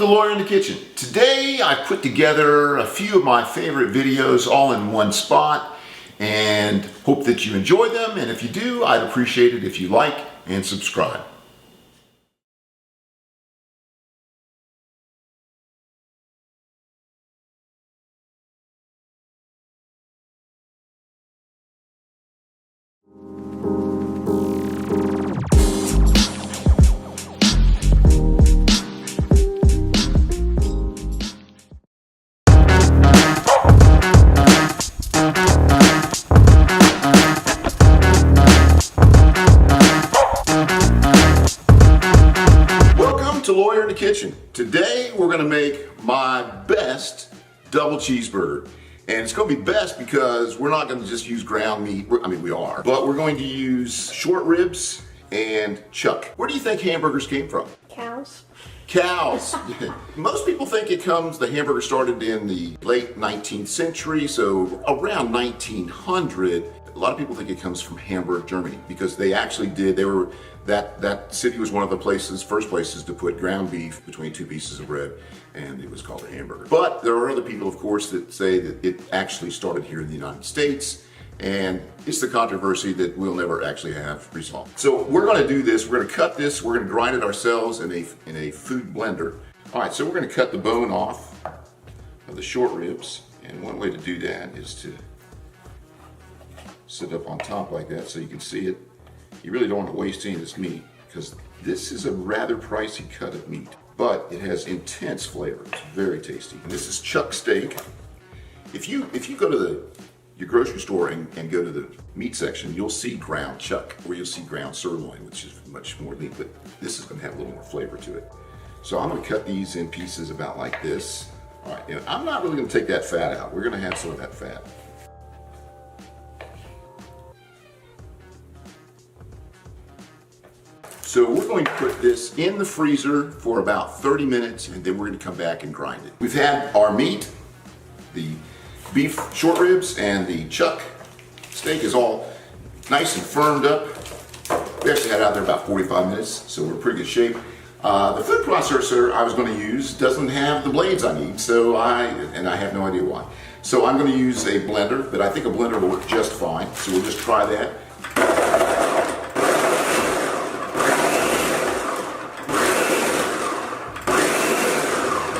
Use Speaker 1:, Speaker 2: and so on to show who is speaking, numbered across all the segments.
Speaker 1: to Lawyer in the Kitchen. Today I put together a few of my favorite videos all in one spot and hope that you enjoy them, and if you do, I'd appreciate it if you like and subscribe. To Lawyer in the Kitchen. Today we're going to make my best double cheeseburger, and it's going to be best because we're not going to just use ground meat. I mean, we are, but we're going to use short ribs and chuck. Where do you think hamburgers came from?
Speaker 2: Cows.
Speaker 1: Cows. Most people think the hamburger started in the late 19th century, so around 1900. A lot of people think it comes from Hamburg, Germany, because they actually did. That city was one of the first places to put ground beef between two pieces of bread, and it was called a hamburger. But there are other people, of course, that say that it actually started here in the United States, and it's the controversy that we'll never actually have resolved. So we're going to do this. We're going to cut this. We're going to grind it ourselves in a food blender. All right, so we're going to cut the bone off of the short ribs, and one way to do that is to sit up on top like that so you can see it. You really don't want to waste any of this meat because this is a rather pricey cut of meat, but it has intense flavor. It's very tasty. And this is chuck steak. If you go to your grocery store and go to the meat section, you'll see ground chuck, or you'll see ground sirloin, which is much more meat, but this is going to have a little more flavor to it. So I'm going to cut these in pieces about like this. All right, and I'm not really going to take that fat out. We're going to have some of that fat. So we're going to put this in the freezer for about 30 minutes, and then we're going to come back and grind it. We've had our meat, the beef short ribs, and the chuck steak is all nice and firmed up. We actually had it out there about 45 minutes, so we're in pretty good shape. The food processor I was going to use doesn't have the blades I need, I have no idea why. So I'm going to use a blender, but I think a blender will work just fine, so we'll just try that.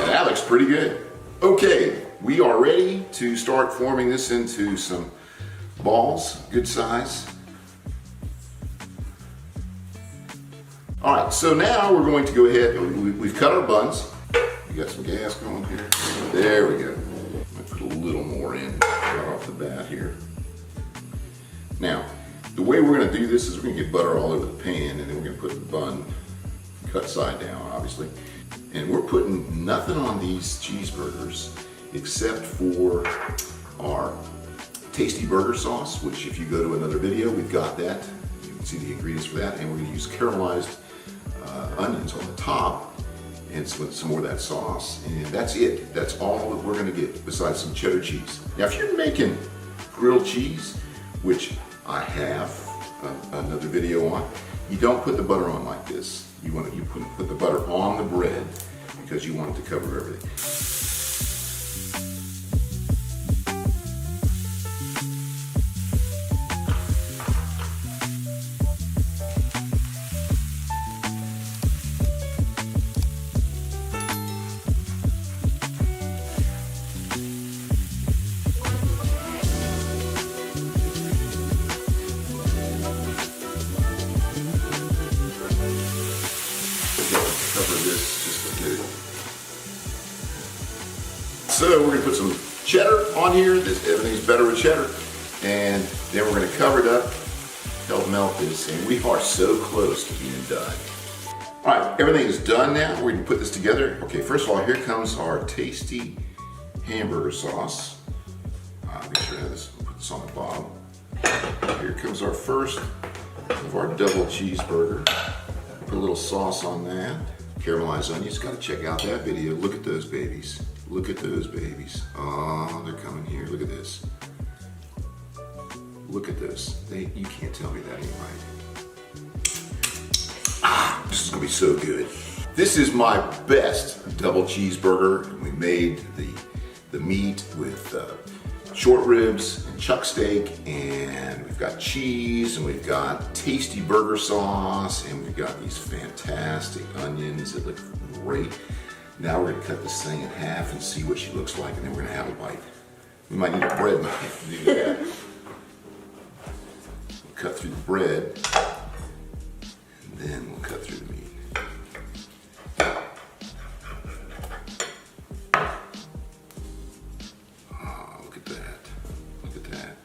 Speaker 1: That looks pretty good. Okay, we are ready to start forming this into some balls, good size. All right, so now we're going to go ahead, we've cut our buns. We got some gas going here. There we go. I'm gonna put a little more in right off the bat here. Now, the way we're gonna do this is we're gonna get butter all over the pan, and then we're gonna put the bun cut side down, obviously. And we're putting nothing on these cheeseburgers except for our tasty burger sauce, which if you go to another video, we've got that. You can see the ingredients for that. And we're gonna use caramelized onions on the top and some more of that sauce. And that's it. That's all that we're gonna get besides some cheddar cheese. Now, if you're making grilled cheese, which I have another video on, you don't put the butter on like this. You put the butter on the bread because you want it to cover everything. So we're gonna put some cheddar on here. Everything's better with cheddar. And then we're gonna cover it up, help melt this, and we are so close to being done. All right, everything is done now. We're gonna put this together. Okay, first of all, here comes our tasty hamburger sauce. Make sure I have this, put this on the bottom. Here comes our first of our double cheeseburger. Put a little sauce on that. Caramelized onions, gotta check out that video. Look at those babies. Look at those babies. Oh, they're coming here. Look at this. Look at this. You can't tell me that ain't right. Ah, this is gonna be so good. This is my best double cheeseburger. We made the meat with short ribs and chuck steak, and we've got cheese, and we've got tasty burger sauce, and we've got these fantastic onions that look great. Now we're gonna cut this thing in half and see what she looks like, and then we're gonna have a bite. We might need a bread knife to do that. We'll cut through the bread, and then we'll cut through the meat. Oh, look at that. Look at that.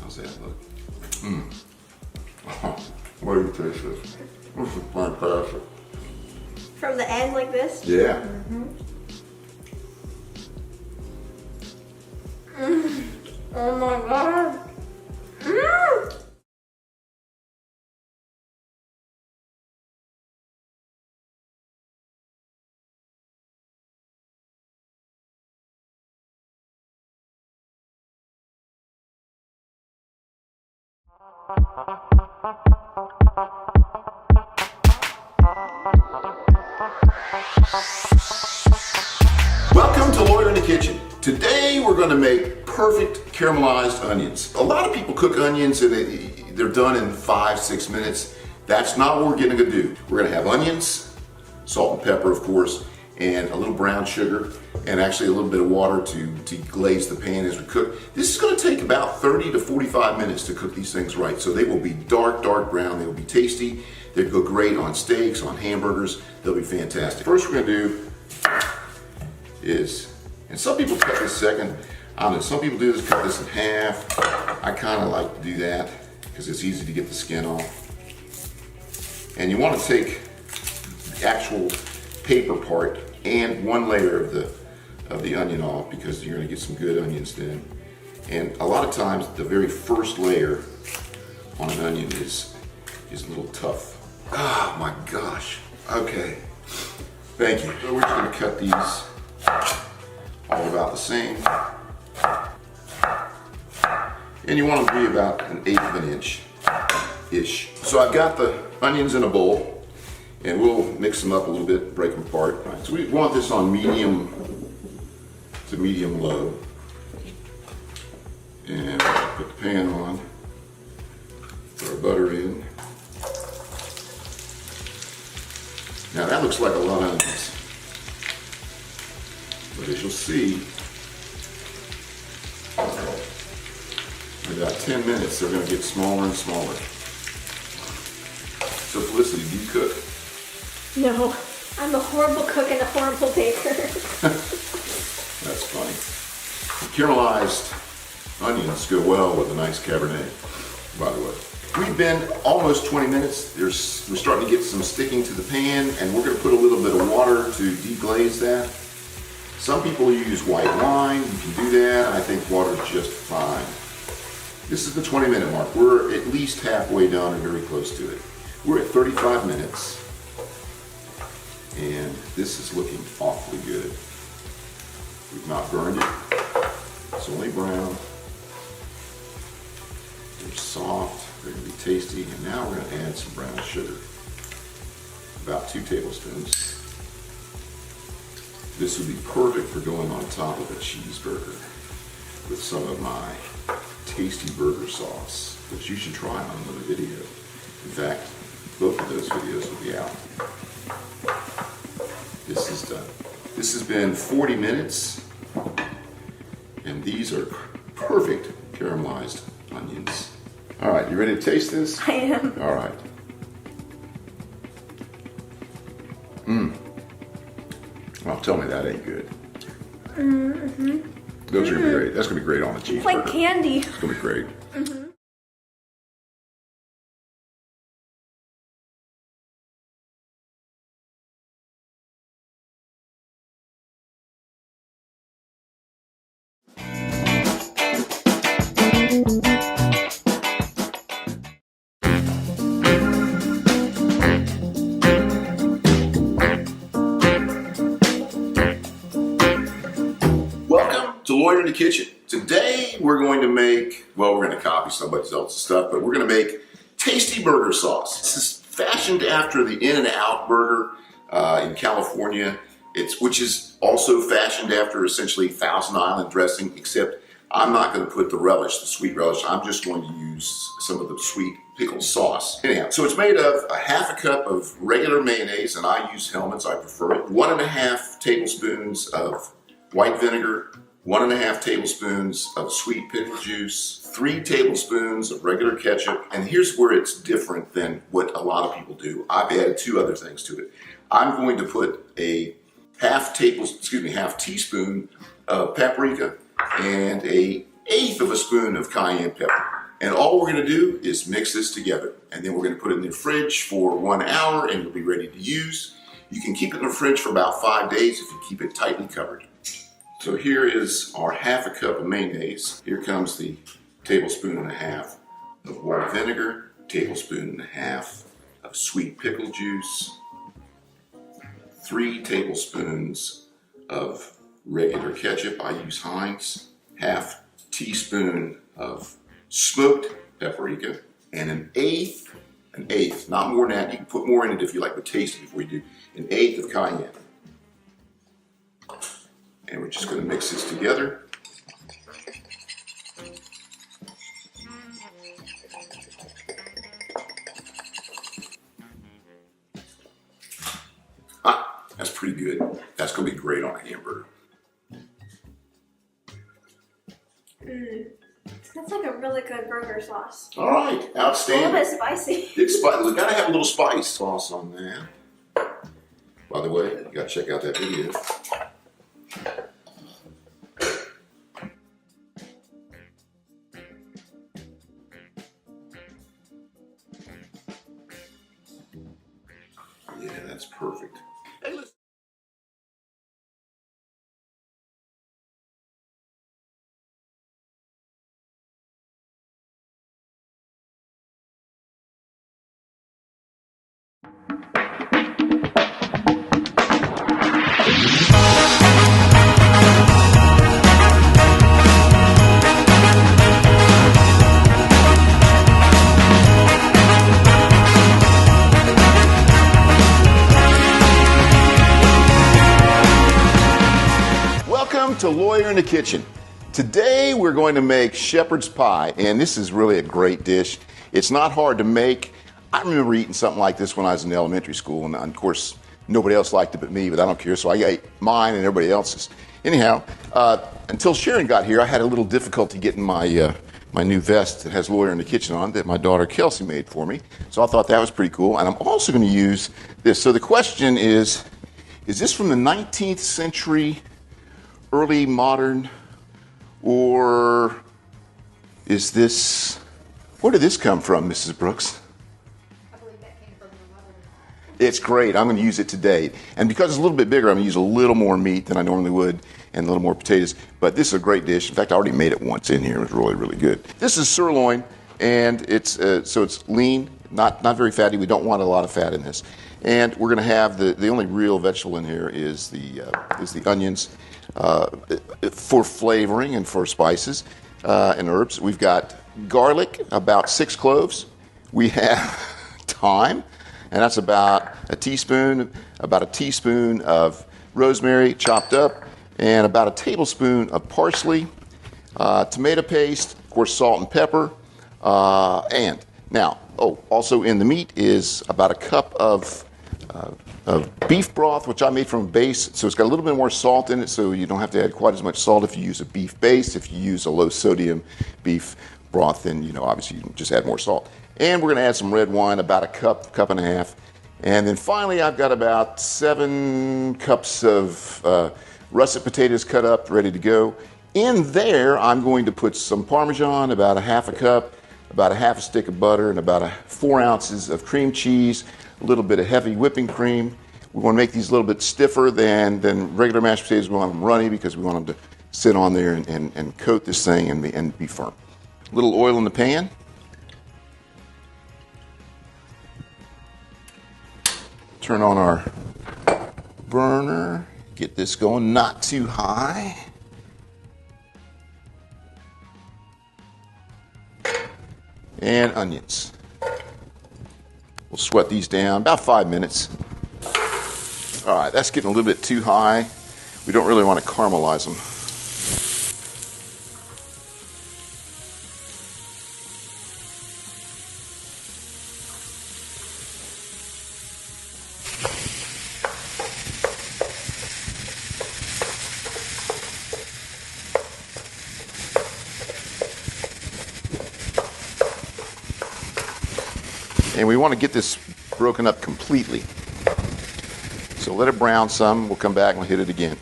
Speaker 1: How's that look? Oh, what do you taste this? This is fantastic.
Speaker 2: From the end like this?
Speaker 1: Yeah.
Speaker 2: Oh my god.
Speaker 1: Welcome to Lawyer in the Kitchen. Today we're going to make perfect caramelized onions. A lot of people cook onions and they're done in 5-6 minutes. That's not what we're going to do. We're going to have onions, salt and pepper of course, and a little brown sugar, and actually a little bit of water to glaze the pan as we cook. This is going to take about 30 to 45 minutes to cook these things right. So they will be dark brown. They will be tasty. They'll go great on steaks, on hamburgers. They'll be fantastic. First we're going to do is, and some people cut this second. I don't know, some people do this, cut this in half. I kind of like to do that because it's easy to get the skin off. And you want to take the actual paper part and one layer of the onion off, because you're going to get some good onions then. And a lot of times the very first layer on an onion is a little tough. Oh my gosh. Okay. Thank you. So we're just going to cut these all about the same. And you want them to be about 1/8 of an inch-ish. So I've got the onions in a bowl, and we'll mix them up a little bit, break them apart. Right, so we want this on medium to medium low. And put the pan on, put our butter in. Now that looks like a lot of onions. But as you'll see, in about 10 minutes, they're going to get smaller and smaller. So Felicity, do you cook?
Speaker 2: No, I'm a horrible cook and a horrible baker.
Speaker 1: That's funny. Caramelized onions go well with a nice Cabernet, by the way. We've been almost 20 minutes. We're starting to get some sticking to the pan, and we're going to put a little bit of water to deglaze that. Some people use white wine. You can do that. I think water is just fine. This is the 20-minute mark. We're at least halfway done or very close to it. We're at 35 minutes, and this is looking awfully good. We've not burned it. It's only brown. They're soft. They're going to be tasty. And now we're going to add some brown sugar. About 2 tablespoons. This would be perfect for going on top of a cheeseburger with some of my tasty burger sauce, which you should try on another video. In fact, both of those videos will be out. This is done. This has been 40 minutes, and these are perfect caramelized onions. All right, you ready to taste this?
Speaker 2: I am.
Speaker 1: All right. Well, tell me that ain't good. Those are gonna be great. That's gonna be great on a cheeseburger.
Speaker 2: It's like candy.
Speaker 1: It's gonna be great. Welcome to Lawyer in the Kitchen. Today we're going to make, well, we're going to copy somebody else's stuff, but we're going to make tasty burger sauce. This is fashioned after the In-N-Out burger. in California, which is also fashioned after essentially Thousand Island dressing, except I'm not going to put the relish, the sweet relish. I'm just going to use some of the sweet pickle sauce. Anyhow, so it's made of a half a cup of regular mayonnaise, and I use Hellmann's, I prefer it. 1.5 tablespoons of white vinegar, 1.5 tablespoons of sweet pickle juice, 3 tablespoons of regular ketchup, and here's where it's different than what a lot of people do. I've added 2 other things to it. I'm going to put a half teaspoon of paprika and an eighth of a spoon of cayenne pepper. And all we're going to do is mix this together, and then we're going to put it in the fridge for 1 hour, and it'll be ready to use. You can keep it in the fridge for about 5 days if you keep it tightly covered. So here is our half a cup of mayonnaise. Here comes the 1.5 tablespoons of white vinegar, 1.5 tablespoons of sweet pickle juice, 3 tablespoons of regular ketchup. I use Heinz, half teaspoon of smoked paprika, and an eighth, not more than that. You can put more in it if you like the taste before you do, an eighth of cayenne. And we're just going to mix this together. That's pretty good. That's going to be great on a hamburger.
Speaker 2: That's like a really good burger sauce.
Speaker 1: All right, outstanding.
Speaker 2: A little bit spicy.
Speaker 1: It's spicy. We gotta have a little spice sauce on that. By the way, you gotta check out that video. Yeah, that's perfect. Hey, listen. Welcome to Lawyer in the Kitchen. Today we're going to make shepherd's pie, and this is really a great dish. It's not hard to make. I remember eating something like this when I was in elementary school, and of course nobody else liked it but me, but I don't care, so I ate mine and everybody else's. Anyhow, until Sharon got here, I had a little difficulty getting my my new vest that has Lawyer in the Kitchen on that my daughter Kelsey made for me, so I thought that was pretty cool, and I'm also going to use this. So the question is this from the 19th century, early modern, or is this, where did this come from, Mrs. Brooks?
Speaker 2: I believe that came from your mother.
Speaker 1: It's great. I'm going to use it today. And because it's a little bit bigger, I'm going to use a little more meat than I normally would and a little more potatoes. But this is a great dish. In fact, I already made it once in here. It was really, really good. This is sirloin, and it's so it's lean, not very fatty. We don't want a lot of fat in this. And we're going to have the only real vegetable in here is the onions. For flavoring and for spices and herbs. We've got garlic, about 6 cloves. We have thyme, and that's about a teaspoon of rosemary chopped up, and about a tablespoon of parsley, tomato paste, of course salt and pepper, and now, also in the meat is about a cup of beef broth, which I made from a base, so it's got a little bit more salt in it, so you don't have to add quite as much salt if you use a beef base. If you use a low sodium beef broth, then obviously you can just add more salt. And we're going to add some red wine, about a cup and a half. And then finally, I've got about 7 cups of russet potatoes cut up, ready to go. In there, I'm going to put some Parmesan, about a half a cup, about a half a stick of butter, and about 4 ounces of cream cheese, a little bit of heavy whipping cream. We want to make these a little bit stiffer than regular mashed potatoes. We want them runny because we want them to sit on there and coat this thing and be firm. A little oil in the pan. Turn on our burner. Get this going, not too high. And onions. We'll sweat these down about 5 minutes. All right, that's getting a little bit too high. We don't really want to caramelize them. And we want to get this broken up completely. So let it brown some. We'll come back and we'll hit it again.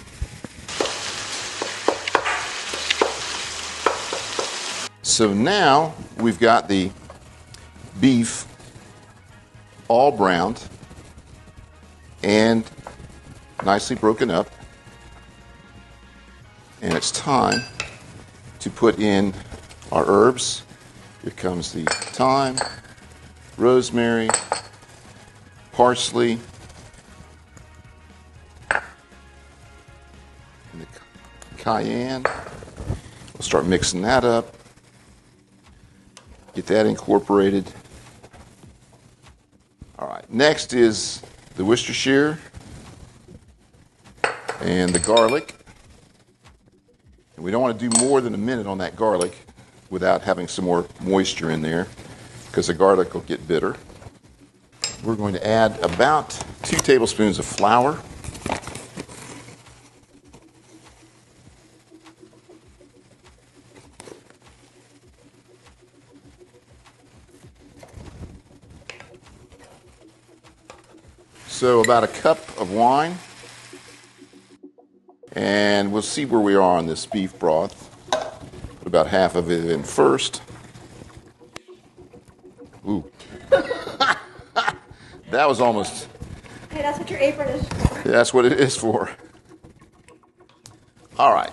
Speaker 1: So now we've got the beef all browned and nicely broken up. And it's time to put in our herbs. Here comes the thyme, rosemary, parsley, and the cayenne. We'll start mixing that up. Get that incorporated. All right, next is the Worcestershire and the garlic. And we don't want to do more than a minute on that garlic without having some more moisture in there, because the garlic will get bitter. We're going to add about 2 tablespoons of flour. So about a cup of wine. And we'll see where we are on this beef broth. Put about half of it in first. Ooh. That was almost...
Speaker 2: Hey, that's what your apron is for.
Speaker 1: That's what it is for. All right.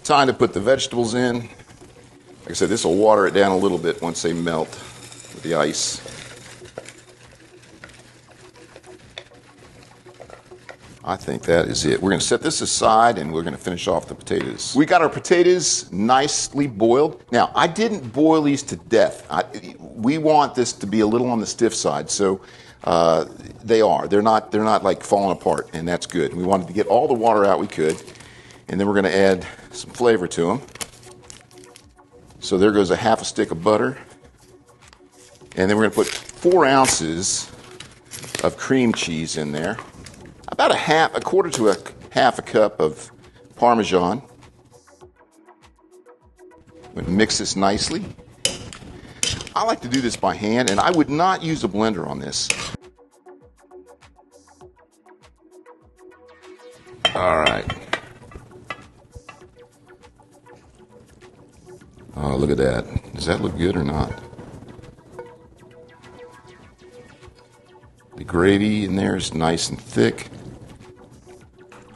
Speaker 1: Time to put the vegetables in. Like I said, this will water it down a little bit once they melt with the ice. I think that is it. We're going to set this aside and we're going to finish off the potatoes. We got our potatoes nicely boiled. Now, I didn't boil these to death. We want this to be a little on the stiff side, so they are. They're not like falling apart, and that's good. We wanted to get all the water out we could, and then we're going to add some flavor to them. So there goes a half a stick of butter, and then we're going to put 4 ounces of cream cheese in there. About a quarter to a half a cup of Parmesan. I'm going to mix this nicely. I like to do this by hand, and I would not use a blender on this. All right. Oh, look at that. Does that look good or not? The gravy in there is nice and thick.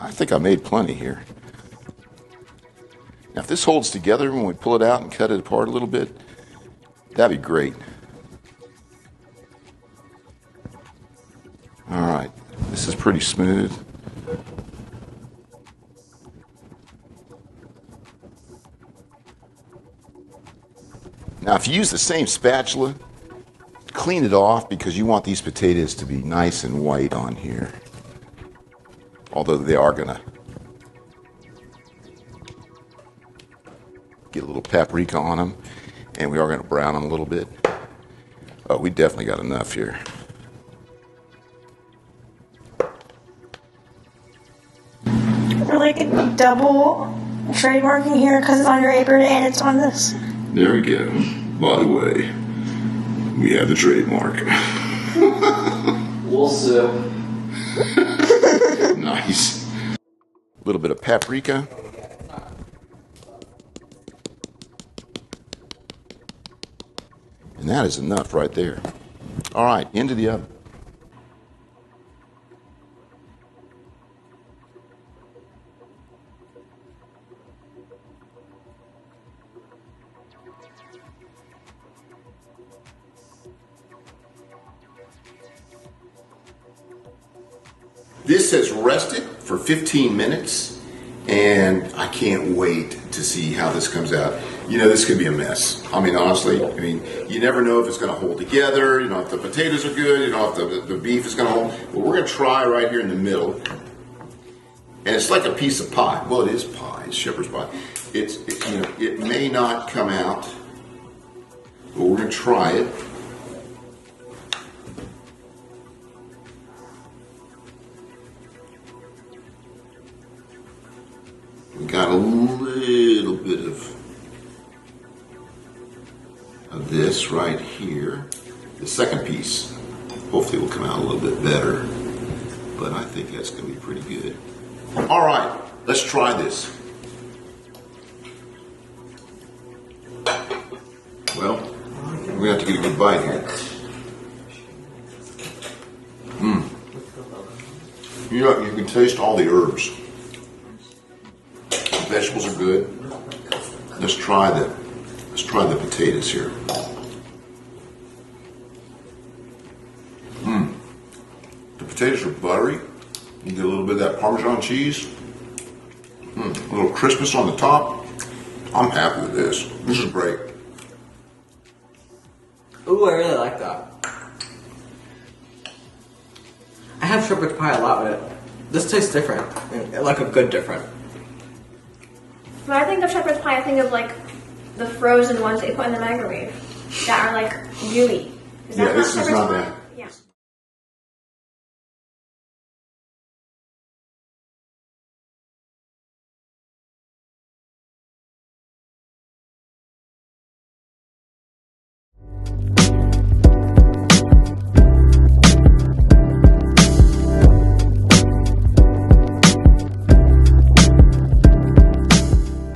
Speaker 1: I think I made plenty here. Now, if this holds together when we pull it out and cut it apart a little bit, that'd be great. All right, this is pretty smooth. Now, if you use the same spatula, clean it off because you want these potatoes to be nice and white on here. Although they are going to get a little paprika on them, and we are going to brown them a little bit. Oh, we definitely got enough here.
Speaker 3: Really good double trademarking here because it's on your apron and it's on this.
Speaker 1: There we go. By the way, we have the trademark.
Speaker 4: We'll see.
Speaker 1: Nice. A little bit of paprika. And that is enough right there. All right, into the oven. This has rested for 15 minutes, and I can't wait to see how this comes out. You know, this could be a mess. I mean, honestly, you never know if it's going to hold together, you know, if the potatoes are good, you know, if the beef is going to hold. But we're going to try right here in the middle And it's like a piece of pie. Well, it is pie. It's shepherd's pie. You know, it may not come out, but we're going to try it. We got a little bit of this right here. The second piece, hopefully, will come out a little bit better, but I think that's going to be pretty good. All right, let's try this. Well, we have to get a good bite here. You know, you can taste all the herbs. The vegetables are good. Let's try the potatoes here. The potatoes are buttery. You get a little bit of that Parmesan cheese. A little crispness on the top. I'm happy with this. This is great.
Speaker 4: Ooh, I really like that. I have shepherd's pie a lot with it. This tastes different. Like a good different.
Speaker 2: When I think of shepherd's pie, I think of like the frozen ones that you put in the microwave that are like gooey.
Speaker 1: Yeah, this is
Speaker 2: shepherd's
Speaker 1: not
Speaker 2: pie?
Speaker 1: that.
Speaker 2: Yeah.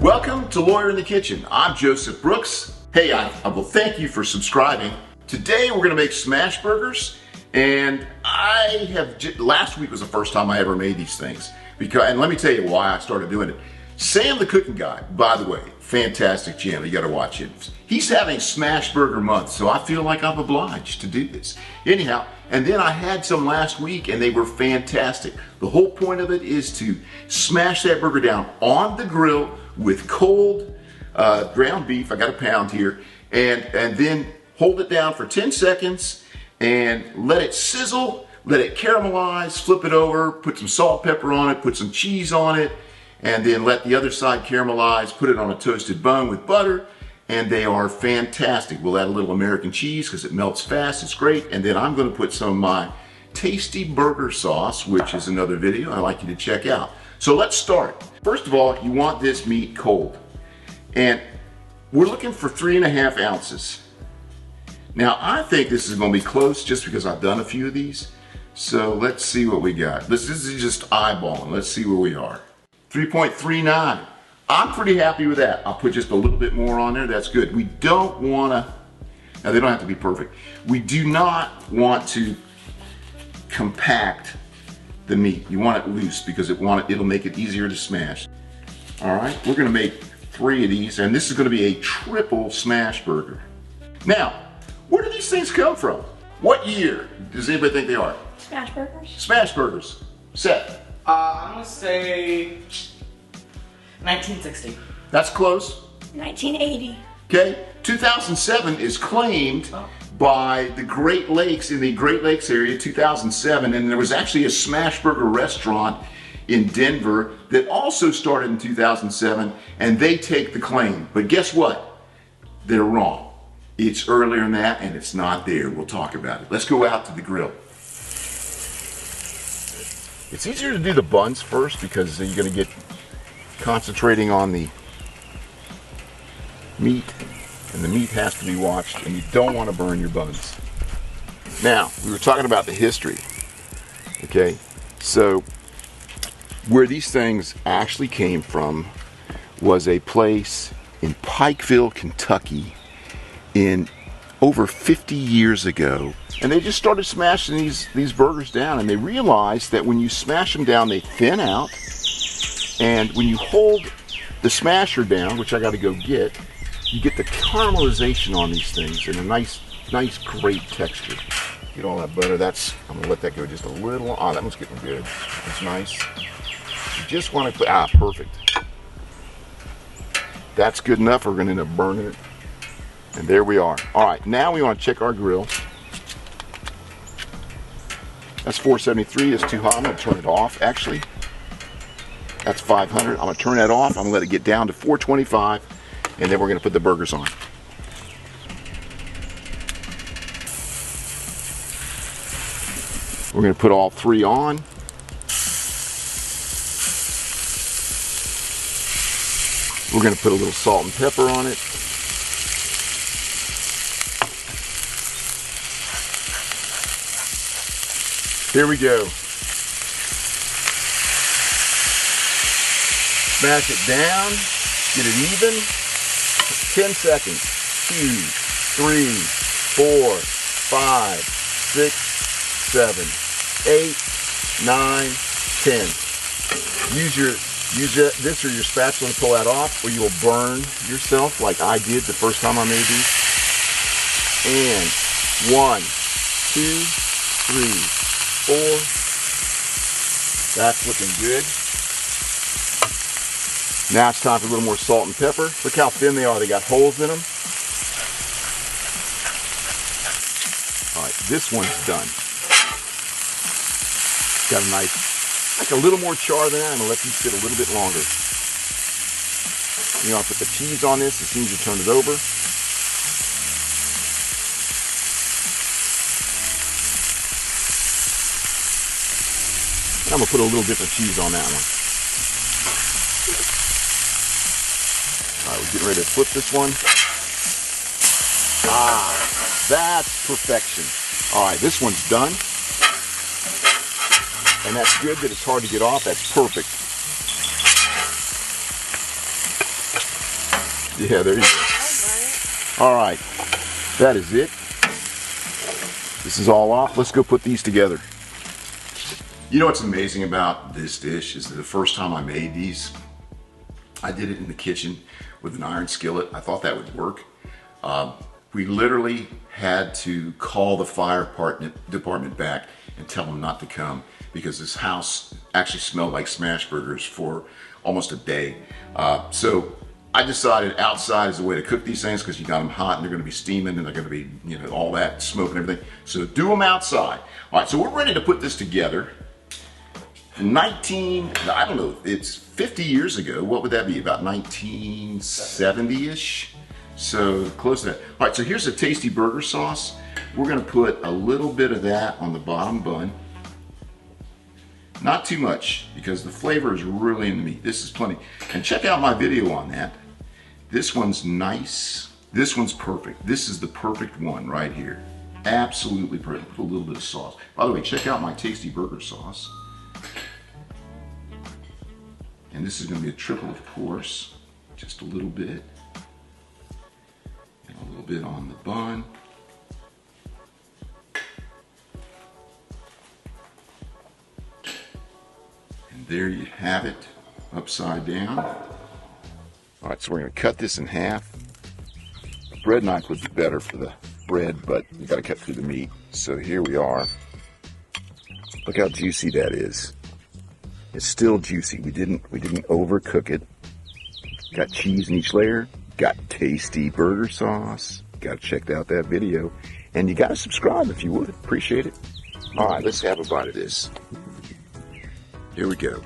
Speaker 1: Welcome to Lawyer in the Kitchen. I'm Joseph Brooks. Hey, I will thank you for subscribing. Today we're going to make smash burgers, and last week was the first time I ever made these things. And let me tell you why I started doing it. Sam the Cooking Guy, by the way, fantastic channel, you got to watch it. He's having Smash Burger Month, so I feel like I'm obliged to do this. Anyhow, and then I had some last week and they were fantastic. The whole point of it is to smash that burger down on the grill with cold ground beef. I got a pound here, and then hold it down for 10 seconds and let it sizzle, let it caramelize, flip it over, put some salt, pepper on it, put some cheese on it, and then let the other side caramelize, put it on a toasted bun with butter, and they are fantastic. We'll add a little American cheese because it melts fast, it's great, and then I'm going to put some of my tasty burger sauce, which is another video I'd like you to check out. So let's start. First of all, you want this meat cold, and we're looking for 3.5 ounces. Now, I think this is going to be close just because I've done a few of these. So let's see what we got. This is just eyeballing. Let's see where we are. 3.39. I'm pretty happy with that. I'll put just a little bit more on there. That's good. We don't want to, now they don't have to be perfect. We do not want to compact the meat. You want it loose because it'll make it easier to smash. All right, we're going to make 3 of these, and this is going to be a triple smash burger. Now, where do these things come from? What year does anybody think they are?
Speaker 2: Smash burgers.
Speaker 1: Smash burgers. Seth.
Speaker 4: I'm gonna say 1960.
Speaker 1: That's close.
Speaker 3: 1980.
Speaker 1: Okay, 2007 is claimed by the Great Lakes, in the Great Lakes area, 2007, and there was actually a smash burger restaurant in Denver that also started in 2007, and they take the claim. But guess what? They're wrong. It's earlier than that, and it's not there. We'll talk about it. Let's go out to the grill. It's easier to do the buns first because you're going to get concentrating on the meat, and the meat has to be watched, and you don't want to burn your buns. Now, we were talking about the history, okay? So, where these things actually came from was a place in Pikeville, Kentucky, in over 50 years ago. And they just started smashing these burgers down, and they realized that when you smash them down, they thin out. And when you hold the smasher down, which I got to go get, you get the caramelization on these things and a nice, great texture. Get all that butter. I'm gonna let that go just a little. Oh, that one's getting good. That's nice. You just want to perfect. That's good enough. We're gonna end up burning it. And there we are. All right, now we want to check our grill. That's 473. It's too hot. I'm going to turn it off, actually. That's 500. I'm gonna turn that off. I'm gonna let it get down to 425, and then we're gonna put the burgers on. We're gonna put all 3 on. We're gonna put a little salt and pepper on it. Here we go. Smash it down, get it even. 10 seconds. 2, 3, 4, 5, 6, 7, 8, 9, 10. Use this or your spatula to pull that off, or you will burn yourself like I did the first time I made these. And 1, 2, 3, 4. That's looking good. Now it's time for a little more salt and pepper. Look how thin they are. They got holes in them. All right, this one's done. Got a nice, like a little more char than that. I'm gonna let these sit a little bit longer. You know, I'll put the cheese on this as soon as you turn it over. And I'm gonna put a little different cheese on that one. All right, we're getting ready to flip this one. Ah, that's perfection. All right, this one's done. And that's good that it's hard to get off. That's perfect. Yeah, there you go. All right, that is it. This is all off. Let's go put these together. You know what's amazing about this dish is that the first time I made these, I did it in the kitchen with an iron skillet. I thought that would work. We literally had to call the fire department back and tell them not to come because this house actually smelled like smash burgers for almost a day. So I decided outside is the way to cook these things because you got them hot and they're gonna be steaming and they're gonna be, you know, all that smoke and everything. So do them outside. All right, so we're ready to put this together. I don't know, it's 50 years ago. What would that be? About 1970-ish? So close to that. All right, so here's a tasty burger sauce. We're gonna put a little bit of that on the bottom bun. Not too much, because the flavor is really in the meat. This is plenty. And check out my video on that. This one's nice. This one's perfect. This is the perfect one right here. Absolutely perfect. Put a little bit of sauce. By the way, check out my tasty burger sauce. And this is going to be a triple, of course. Just a little bit. And a little bit on the bun. And there you have it, upside down. All right, so we're going to cut this in half. A bread knife would be better for the bread, but you got to cut through the meat. So here we are. Look how juicy that is. It's still juicy. We didn't overcook it. Got cheese in each layer. Got tasty burger sauce. Got to check out that video. And you got to subscribe if you would. Appreciate it. All right, let's have a bite of this. Here we go.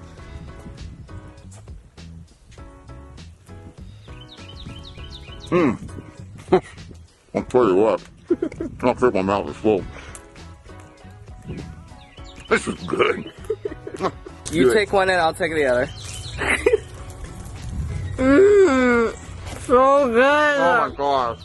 Speaker 1: I'll tell you what. I think my mouth is full. This is good.
Speaker 4: You take one and I'll take the other.
Speaker 3: So good.
Speaker 4: Oh my gosh.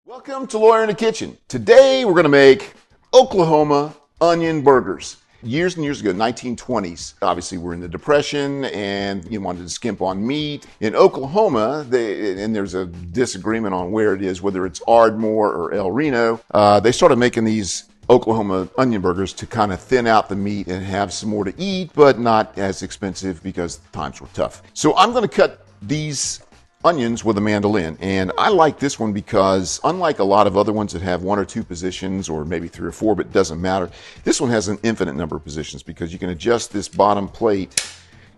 Speaker 1: Welcome to Lawyer in the Kitchen. Today we're going to make Oklahoma onion burgers. Years and years ago, 1920s, obviously we're in the Depression and you wanted to skimp on meat. In Oklahoma, and there's a disagreement on where it is, whether it's Ardmore or El Reno, they started making these Oklahoma onion burgers to kind of thin out the meat and have some more to eat, but not as expensive because times were tough. So I'm going to cut these onions with a mandolin, and I like this one because unlike a lot of other ones that have 1 or 2 positions or maybe 3 or 4, but it doesn't matter, this one has an infinite number of positions because you can adjust this bottom plate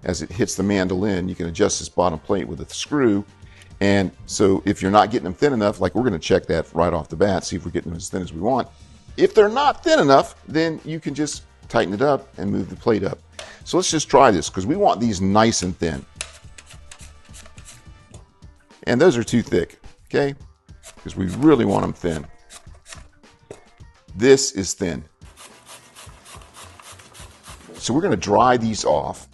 Speaker 1: as it hits the mandolin. You can adjust this bottom plate with a screw, And so if you're not getting them thin enough, like we're going to check that right off the bat, see if we're getting them as thin as we want. If they're not thin enough, then you can just tighten it up and move the plate up. So let's just try this because we want these nice and thin. And those are too thick, okay? Because we really want them thin. This is thin. So we're going to dry these off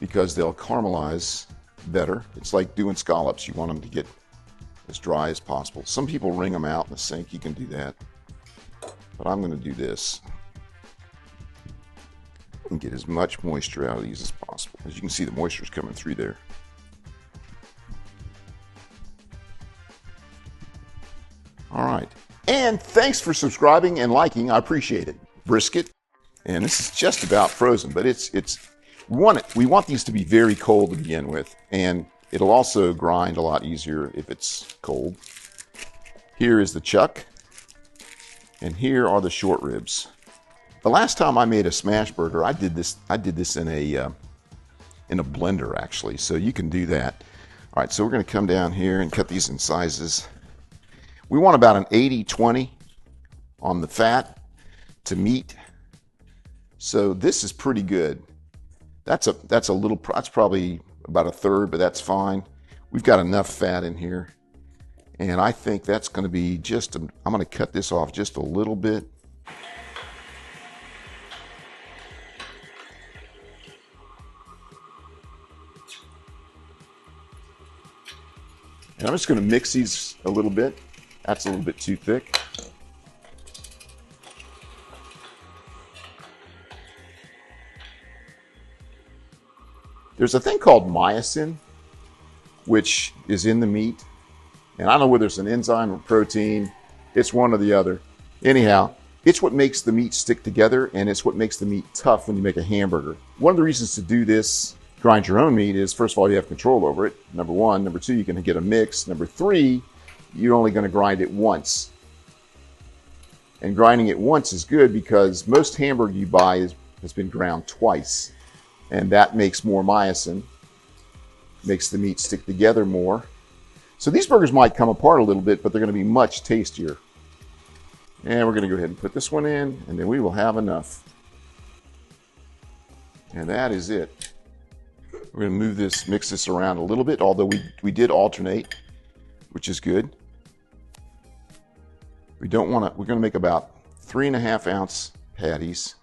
Speaker 1: because they'll caramelize better. It's like doing scallops. You want them to get as dry as possible. Some people wring them out in the sink. You can do that. But I'm going to do this and get as much moisture out of these as possible. As you can see, the moisture is coming through there. All right. And thanks for subscribing and liking. I appreciate it. Brisket. And this is just about frozen, but we want these to be very cold to begin with, and it'll also grind a lot easier if it's cold. Here is the chuck, and here are the short ribs. The last time I made a smash burger, I did this in a blender actually, so you can do that. All right, so we're going to come down here and cut these in sizes. We want about an 80-20 on the fat to meat. So this is pretty good. That's probably about a third, but that's fine. We've got enough fat in here. And I think that's going to be I'm going to cut this off just a little bit. And I'm just going to mix these a little bit. That's a little bit too thick. There's a thing called myosin, which is in the meat. And I don't know whether it's an enzyme or protein. It's one or the other. Anyhow, it's what makes the meat stick together, and it's what makes the meat tough when you make a hamburger. One of the reasons to do this, grind your own meat, is first of all, you have control over it. Number one. Number two, you can get a mix. Number three, you're only going to grind it once. And grinding it once is good because most hamburger you buy has been ground twice. And that makes more myosin, makes the meat stick together more. So these burgers might come apart a little bit, but they're going to be much tastier. And we're going to go ahead and put this one in, and then we will have enough. And that is it. We're going to mix this around a little bit, although we did alternate, which is good. We're going to make about 3.5 ounce patties.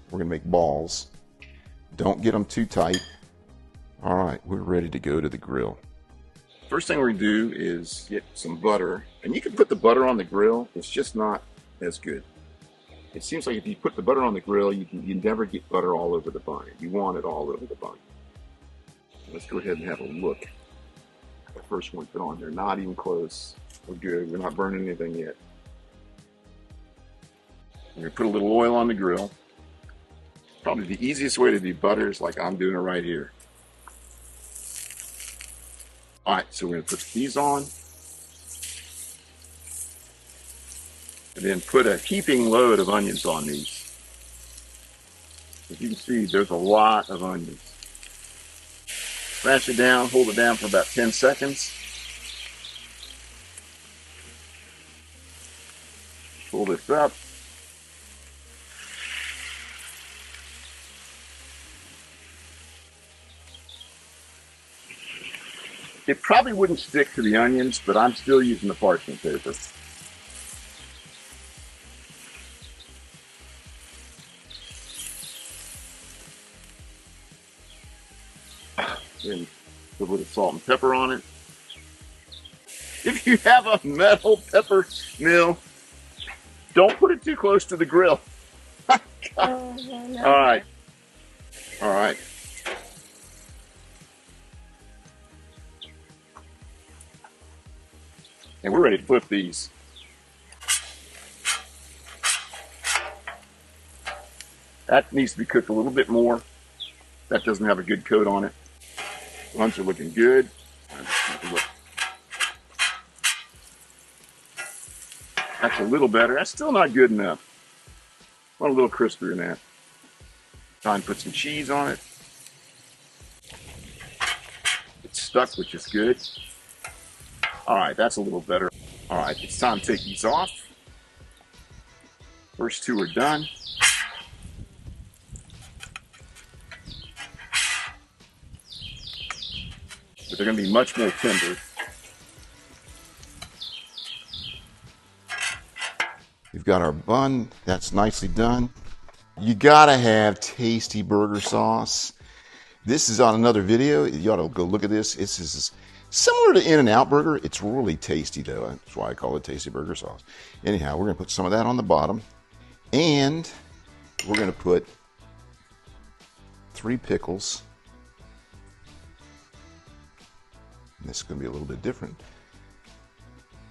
Speaker 1: We're going to make balls. Don't get them too tight. All right, we're ready to go to the grill. First thing we're going to do is get some butter. And you can put the butter on the grill. It's just not as good. It seems like if you put the butter on the grill, you never get butter all over the bun. You want it all over the bun. Let's go ahead and have a look. The first one put on there. Not even close. We're good. We're not burning anything yet. We're going to put a little oil on the grill. Probably the easiest way to do butter is like I'm doing it right here. All right, so we're going to put these on. And then put a heaping load of onions on these. As you can see, there's a lot of onions. Smash it down, hold it down for about 10 seconds. Pull this up. It probably wouldn't stick to the onions, but I'm still using the parchment paper. Then put a little salt and pepper on it. If you have a metal pepper mill, don't put it too close to the grill. All right. All right. And we're ready to flip these. That needs to be cooked a little bit more. That doesn't have a good coat on it. Buns are looking good. That's a little better. That's still not good enough. I want a little crispier than that. Time to put some cheese on it. It's stuck, which is good. All right, that's a little better. All right, it's time to take these off. First two are done. But they're going to be much more tender. We've got our bun. That's nicely done. You gotta have tasty burger sauce. This is on another video. You ought to go look at this. This is similar to In-N-Out Burger. It's really tasty though. That's why I call it tasty burger sauce. Anyhow, we're gonna put some of that on the bottom. And we're gonna put 3 pickles. And this is gonna be a little bit different.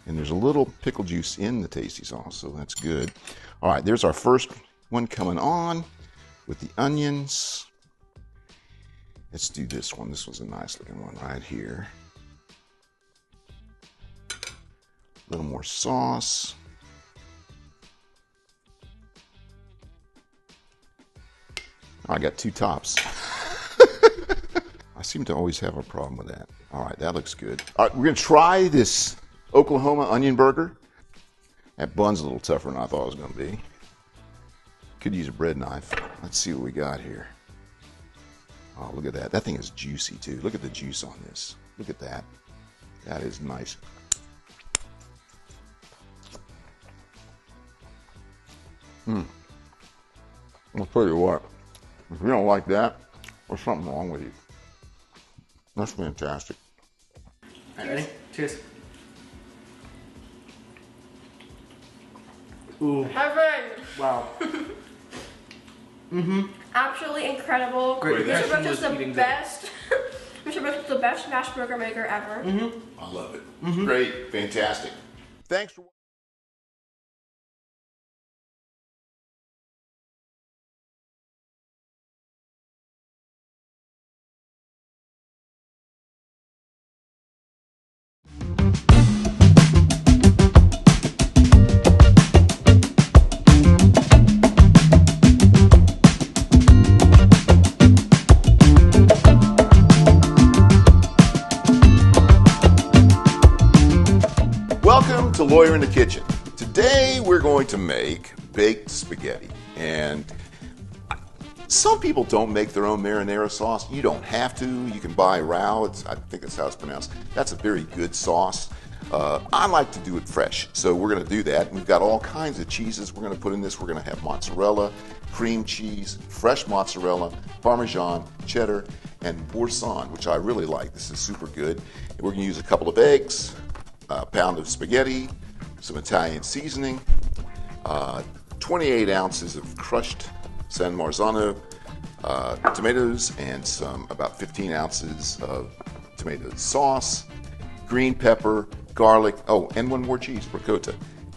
Speaker 1: And there's a little pickle juice in the tasty sauce, so that's good. All right, there's our first one coming on with the onions. Let's do this one. This was a nice looking one right here. A little more sauce. I got 2 tops. I seem to always have a problem with that. All right, that looks good. All right, we're gonna try this Oklahoma onion burger. That bun's a little tougher than I thought it was gonna be. Could use a bread knife. Let's see what we got here. Oh, look at that. That thing is juicy too. Look at the juice on this. Look at that. That is nice. I'll tell you what. If you don't like that, there's something wrong with you. That's fantastic.
Speaker 4: All right, ready? Cheers. Ooh.
Speaker 2: Heaven!
Speaker 4: Wow.
Speaker 2: Absolutely incredible.
Speaker 4: Great.
Speaker 2: Mr. Brooks is
Speaker 4: Was
Speaker 2: the
Speaker 4: eating
Speaker 2: best. Mr. Brooks is the best smash burger maker ever.
Speaker 1: I love it. Great, fantastic. Thanks for Welcome to Lawyer in the Kitchen. Today we're going to make baked spaghetti. And some people don't make their own marinara sauce. You don't have to. You can buy Rao. I think that's how it's pronounced. That's a very good sauce. I like to do it fresh, so we're going to do that. We've got all kinds of cheeses we're going to put in this. We're going to have mozzarella, cream cheese, fresh mozzarella, Parmesan, cheddar, and Boursin, which I really like. This is super good. We're going to use a couple of eggs, a pound of spaghetti, some Italian seasoning, 28 ounces of crushed San Marzano tomatoes, and about 15 ounces of tomato sauce, green pepper, garlic, oh, and one more cheese, ricotta.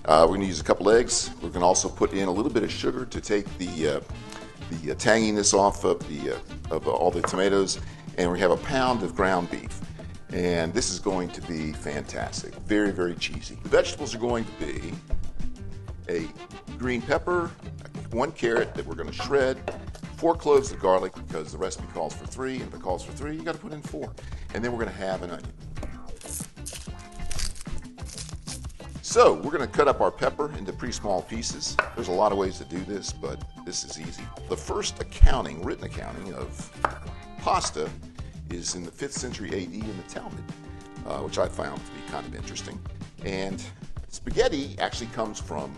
Speaker 1: We're going to use a couple eggs. We're going to also put in a little bit of sugar to take the tanginess off of all the tomatoes, and we have a pound of ground beef. And this is going to be fantastic. Very, very cheesy. The vegetables are going to be a green pepper, 1 carrot that we're going to shred, 4 cloves of garlic because the recipe calls for 3, and if it calls for 3, you got to put in 4. And then we're going to have an onion. So we're going to cut up our pepper into pretty small pieces. There's a lot of ways to do this, but this is easy. The first written accounting of pasta is in the 5th century AD in the Talmud, which I found to be kind of interesting. And spaghetti actually comes from,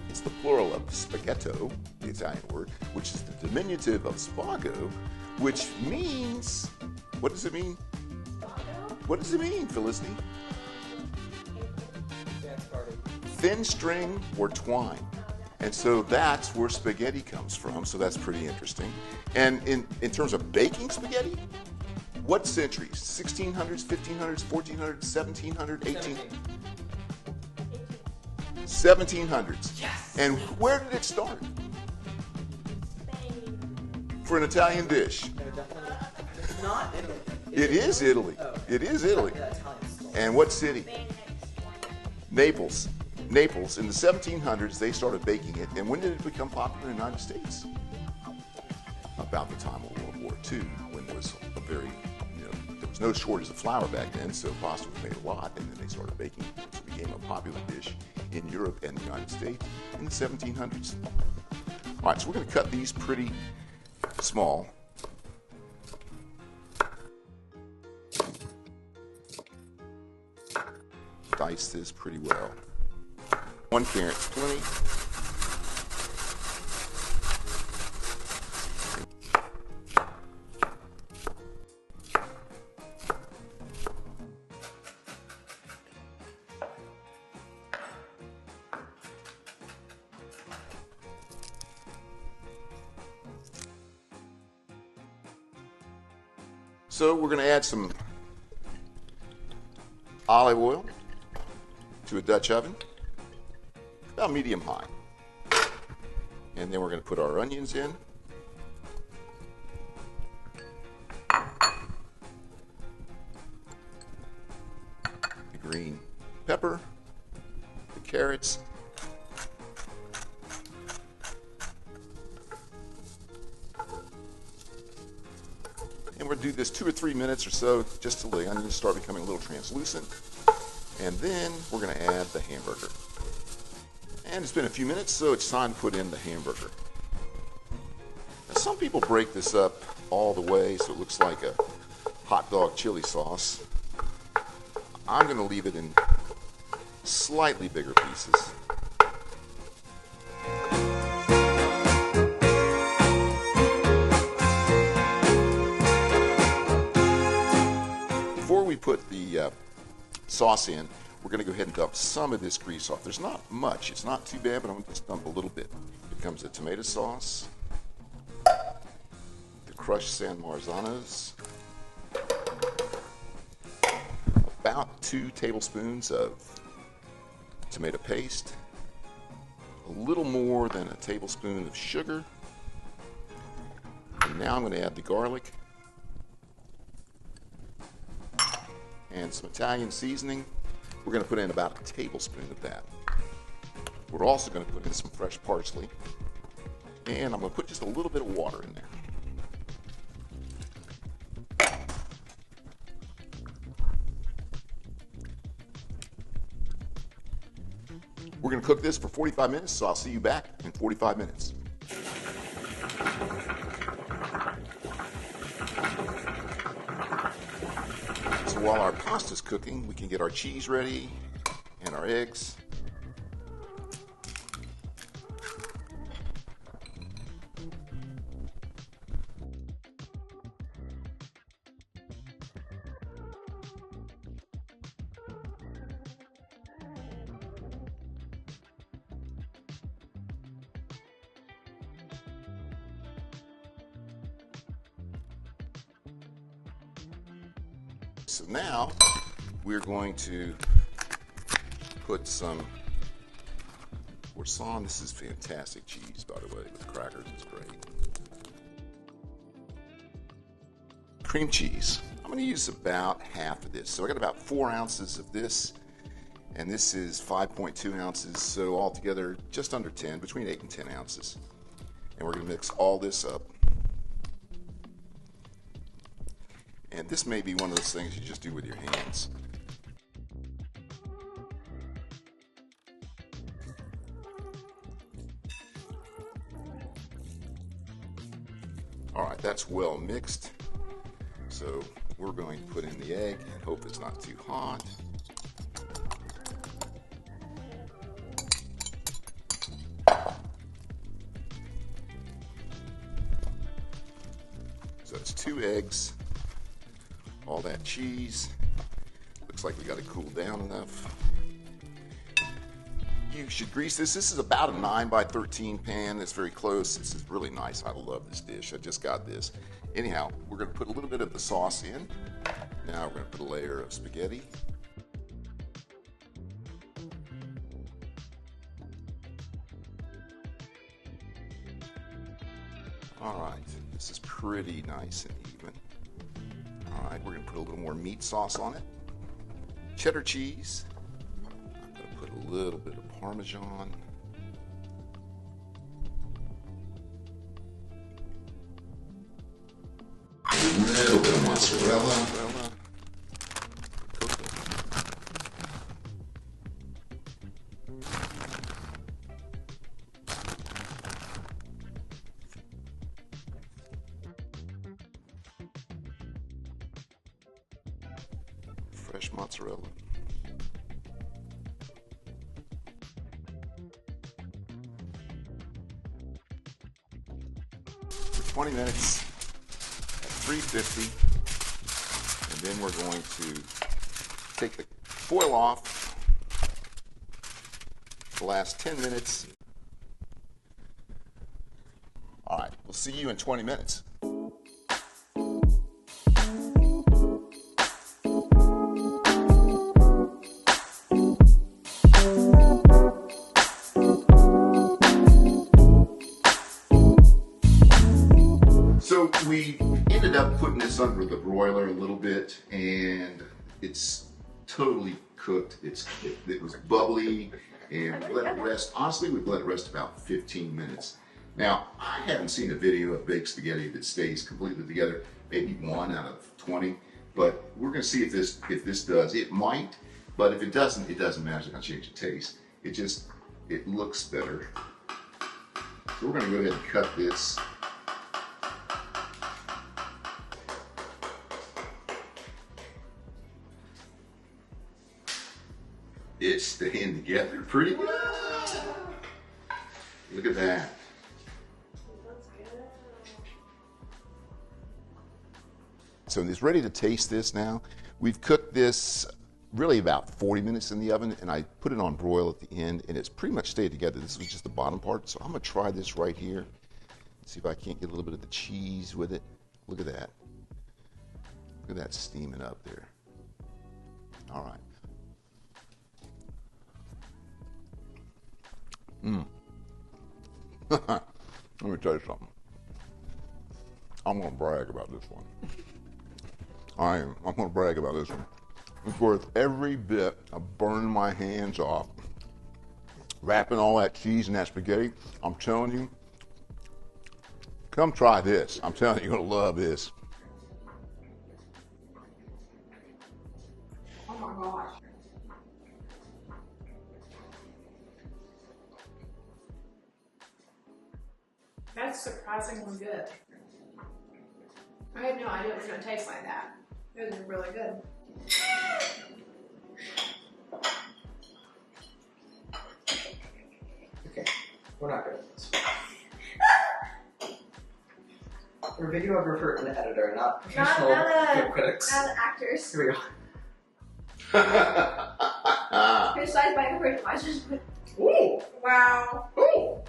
Speaker 1: it's the plural of spaghetto, the Italian word, which is the diminutive of spago, which means, what does it mean? What does it mean, Felicity? Thin string or twine. And so that's where spaghetti comes from, so that's pretty interesting. And in terms of baking spaghetti, what centuries? 1600s, 1500s, 1400s, 1700s, 1800s? 1700s. Yes! And where did it start? For an Italian dish.
Speaker 4: It's not Italy.
Speaker 1: It is Italy. It is Italy. And what city? Naples. Naples. In the 1700s, they started baking it. And when did it become popular in the United States? About the time of World War II, when there was a very, there was no shortage of flour back then, so pasta was made a lot, and then they started baking it. It became a popular dish in Europe and the United States in the 1700s. All right, so we're going to cut these pretty small. Dice this pretty well. 1 carrot's plenty. So we're going to add some olive oil to a Dutch oven, about medium high. And then we're going to put our onions in. The green pepper, the carrots, and we'll do this 2 or 3 minutes or so just till the onions start becoming a little translucent. And then we're going to add the hamburger. And it's been a few minutes, so it's time to put in the hamburger. Now, some people break this up all the way so it looks like a hot dog chili sauce. I'm going to leave it in slightly bigger pieces. Before we put the sauce in, we're going to go ahead and dump some of this grease off. There's not much. It's not too bad, but I'm going to just dump a little bit. Here comes the tomato sauce, the crushed San Marzanos, about 2 tablespoons of tomato paste, a little more than a tablespoon of sugar, and now I'm going to add the garlic and some Italian seasoning. We're going to put in about a tablespoon of that. We're also going to put in some fresh parsley, and I'm going to put just a little bit of water in there. We're going to cook this for 45 minutes, so I'll see you back in 45 minutes. So while our pasta's cooking, we can get our cheese ready and our eggs. So now we're going to put some Boursin. This is fantastic cheese, by the way, with crackers. It's great. Cream cheese. I'm going to use about half of this. So I got about 4 ounces of this, and this is 5.2 ounces. So altogether, just under 10, between 8 and 10 ounces. And we're going to mix all this up. And this may be one of those things you just do with your hands. All right, that's well mixed. So we're going to put in the egg and hope it's not too hot. So it's 2 eggs. All that cheese. Looks like we got it cooled down enough. You should grease this. This is about a 9x13 pan. It's very close. This is really nice. I love this dish. I just got this. Anyhow, we're going to put a little bit of the sauce in. Now we're going to put a layer of spaghetti. All right, this is pretty nice and even. All right, we're going to put a little more meat sauce on it. Cheddar cheese. I'm going to put a little bit of Parmesan. A little bit of mozzarella. fresh mozzarella. For 20 minutes at 350, and then we're going to take the foil off. The last 10 minutes. All right, we'll see you in 20 minutes. So we ended up putting this under the broiler a little bit, and it's totally cooked. It was bubbly, and we let it rest. Honestly, we've let it rest about 15 minutes. Now, I haven't seen a video of baked spaghetti that stays completely together. Maybe 1 out of 20, but we're going to see if this does. It might, but if it doesn't, it doesn't matter. It's not going to change the taste. It looks better. So we're going to go ahead and cut this. It's staying together pretty good. Look at that. So it's ready to taste this now. We've cooked this really about 40 minutes in the oven, and I put it on broil at the end, and it's pretty much stayed together. This was just the bottom part, so I'm gonna try this right here. See if I can't get a little bit of the cheese with it. Look at that. Look at that steaming up there. All right. Let me tell you something. I'm gonna brag about this one. I'm gonna brag about this one. It's worth every bit of burning my hands off, wrapping all that cheese in that spaghetti. I'm telling you, come try this. I'm telling you, you're gonna love this.
Speaker 2: Oh my gosh. That's surprisingly good. I had no idea it was going to taste like that. It was really good.
Speaker 4: Okay, we're not good at this. We're videographer and editor, not professional food critics.
Speaker 2: Not the actors.
Speaker 4: Here we go.
Speaker 2: Criticized by improvisers.
Speaker 4: Ooh!
Speaker 2: Wow.
Speaker 4: Ooh!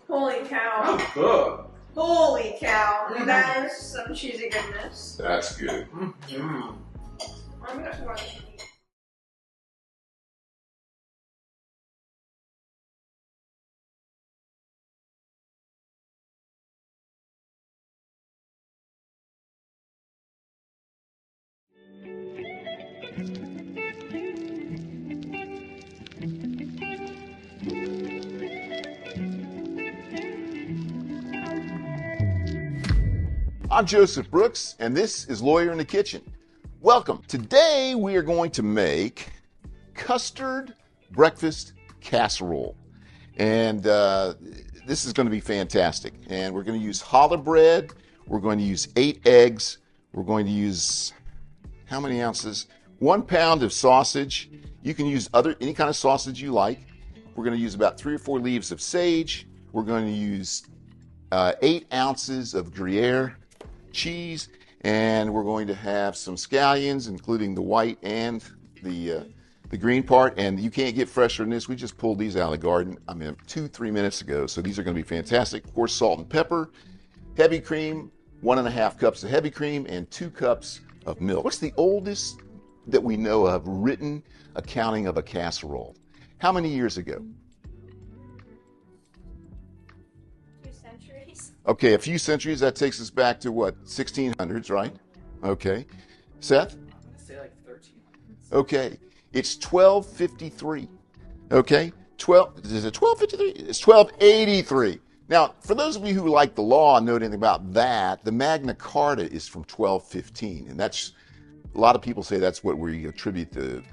Speaker 2: Holy cow.
Speaker 4: That's good.
Speaker 2: Holy cow. That is some cheesy goodness.
Speaker 1: That's good.
Speaker 4: Mm-hmm.
Speaker 2: I'm going to have to
Speaker 1: I'm Joseph Brooks, and this is Lawyer in the Kitchen. Welcome. Today we are going to make custard breakfast casserole. And this is going to be fantastic. And we're going to use challah bread. We're going to use 8 eggs. We're going to use, how many ounces? 1 pound of sausage. You can use any kind of sausage you like. We're going to use about 3 or 4 leaves of sage. We're going to use 8 ounces of Gruyere cheese, and we're going to have some scallions, including the white and the green part. And you can't get fresher than this. We just pulled these out of the garden, 2-3 minutes ago. So these are going to be fantastic. Of course, salt and pepper, heavy cream, 1.5 cups of heavy cream, and 2 cups of milk. What's the oldest that we know of written accounting of a casserole? How many years ago? Okay, a few centuries. That takes us back to what? 1600s, right? Okay. Seth?
Speaker 4: I'm gonna say like 13.
Speaker 1: Okay. It's 1253. Okay? Is it 1253? It's 1283. Now, for those of you who like the law and know anything about that, the Magna Carta is from 1215. And that's, a lot of people say that's what we attribute the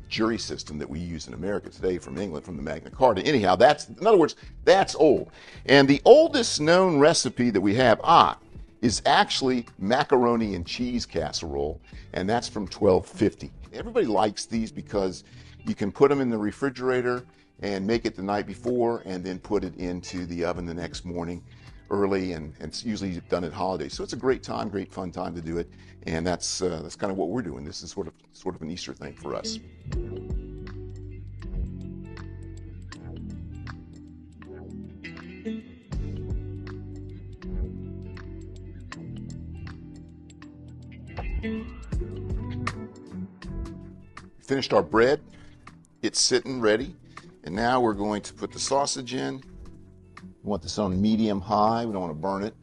Speaker 1: jury system that we use in America today from England, from the Magna Carta. Anyhow, in other words, that's old. And the oldest known recipe that we have, is actually macaroni and cheese casserole, and that's from 1250. Everybody likes these because you can put them in the refrigerator and make it the night before and then put it into the oven the next morning early, and it's usually done at holidays. So it's a great time, great fun time to do it, and that's kind of what we're doing. This is sort of an Easter thing for us. Finished our bread. It's sitting ready. And now we're going to put the sausage in. We want this on medium high. We don't want to burn it.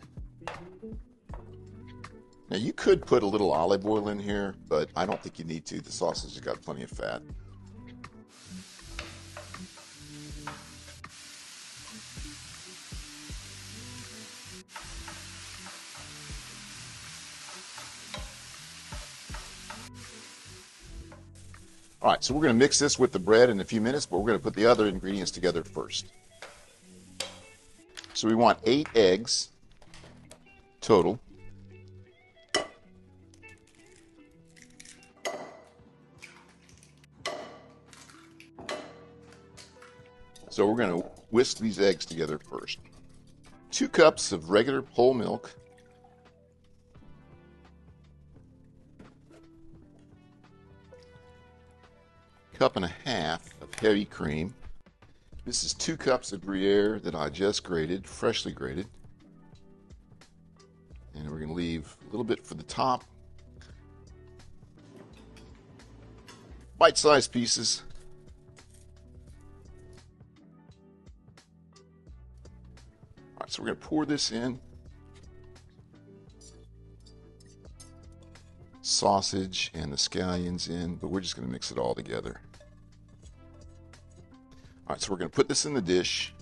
Speaker 1: Now you could put a little olive oil in here, but I don't think you need to. The sausage has got plenty of fat. All right, so we're going to mix this with the bread in a few minutes, but we're going to put the other ingredients together first. So we want 8 eggs total. So we're going to whisk these eggs together first. 2 cups of regular whole milk. Cup and a half of heavy cream. This is 2 cups of Gruyere that I just grated, freshly grated. And we're going to leave a little bit for the top. Bite-sized pieces. All right, so we're going to pour this in. Sausage and the scallions in, but we're just going to mix it all together. All right, so we're going to put this in the dish.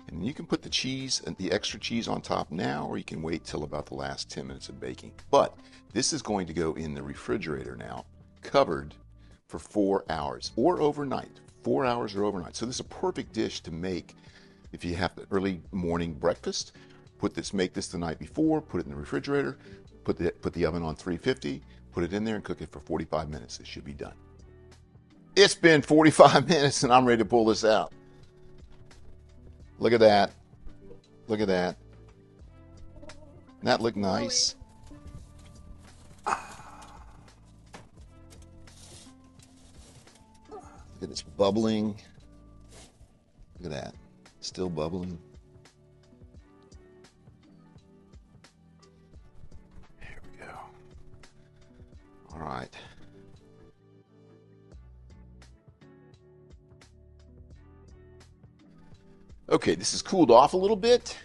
Speaker 1: And you can put the cheese and the extra cheese on top now, or you can wait till about the last 10 minutes of baking. But this is going to go in the refrigerator now, covered for 4 hours or overnight. 4 hours or overnight. So this is a perfect dish to make if you have the early morning breakfast. Make this the night before, put it in the refrigerator, put the oven on 350, put it in there and cook it for 45 minutes. It should be done. It's been 45 minutes and I'm ready to pull this out. Look at that. Look at that. Doesn't that look nice? Look at this bubbling. Look at that. Still bubbling. There we go. All right. Okay, this has cooled off a little bit,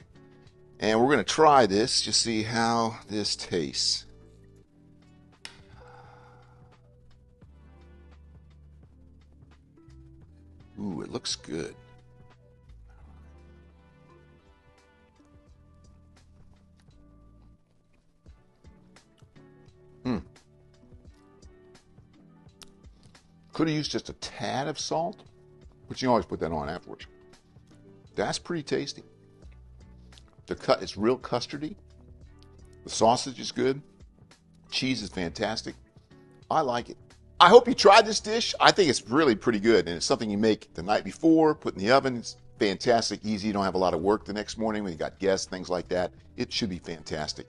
Speaker 1: and we're going to try this to see how this tastes. Ooh, it looks good. Could have used just a tad of salt, but you can always put that on afterwards. That's pretty tasty. It's real custardy. The sausage is good. Cheese is fantastic. I like it. I hope you tried this dish. I think it's really pretty good, and it's something you make the night before, put in the oven. It's fantastic, easy. You don't have a lot of work the next morning when you got guests, things like that. It should be fantastic.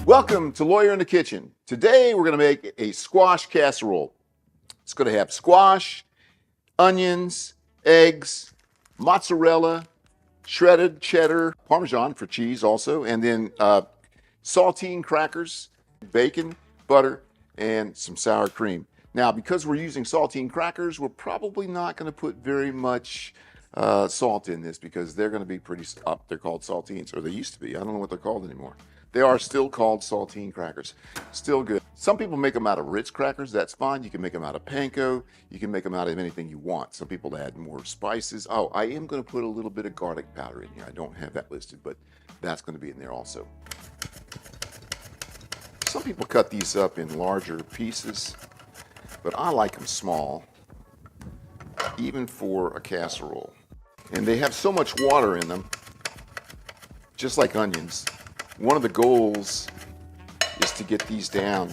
Speaker 1: Welcome to Lawyer in the Kitchen. Today we're going to make a squash casserole. It's going to have squash, onions, eggs, mozzarella, shredded cheddar, Parmesan for cheese also, and then saltine crackers, bacon, butter, and some sour cream. Now, because we're using saltine crackers, we're probably not going to put very much salt in this because they're going to be pretty up. They're called saltines, or they used to be. I don't know what they're called anymore. They are still called saltine crackers. Still good. Some people make them out of Ritz crackers. That's fine. You can make them out of panko. You can make them out of anything you want. Some people add more spices. Oh, I am going to put a little bit of garlic powder in here. I don't have that listed, but that's going to be in there also. Some people cut these up in larger pieces, but I like them small, even for a casserole. And they have so much water in them, just like onions. One of the goals is to get these down.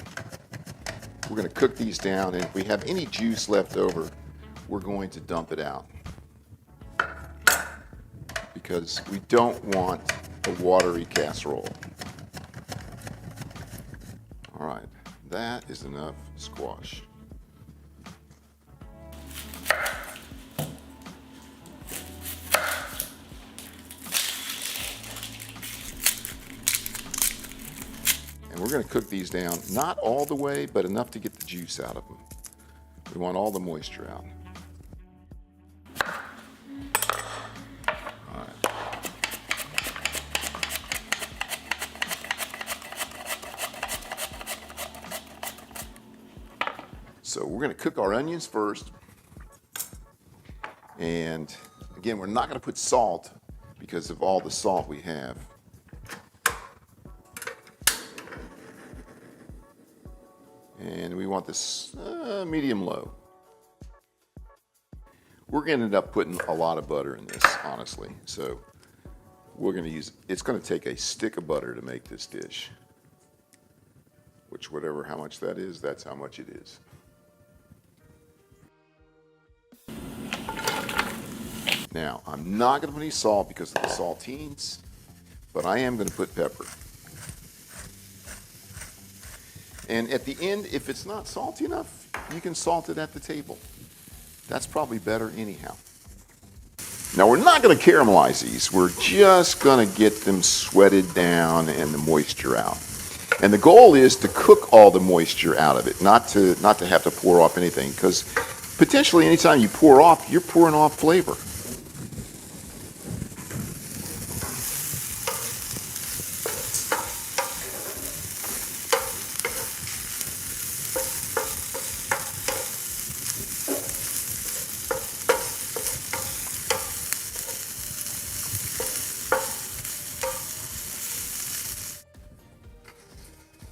Speaker 1: We're going to cook these down, and if we have any juice left over, we're going to dump it out. Because we don't want a watery casserole. All right, that is enough squash. And we're going to cook these down, not all the way, but enough to get the juice out of them. We want all the moisture out. All right. So we're going to cook our onions first. And again, we're not going to put salt because of all the salt we have. And we want this medium low. We're going to end up putting a lot of butter in this, honestly. So we're going to use, it's going to take a stick of butter to make this dish. Which, whatever, how much that is, that's how much it is. Now, I'm not going to put any salt because of the saltines, but I am going to put pepper. And at the end, if it's not salty enough, you can salt it at the table. That's probably better anyhow. Now, we're not going to caramelize these. We're just going to get them sweated down and the moisture out. And the goal is to cook all the moisture out of it, not to have to pour off anything, because potentially anytime you pour off, you're pouring off flavor.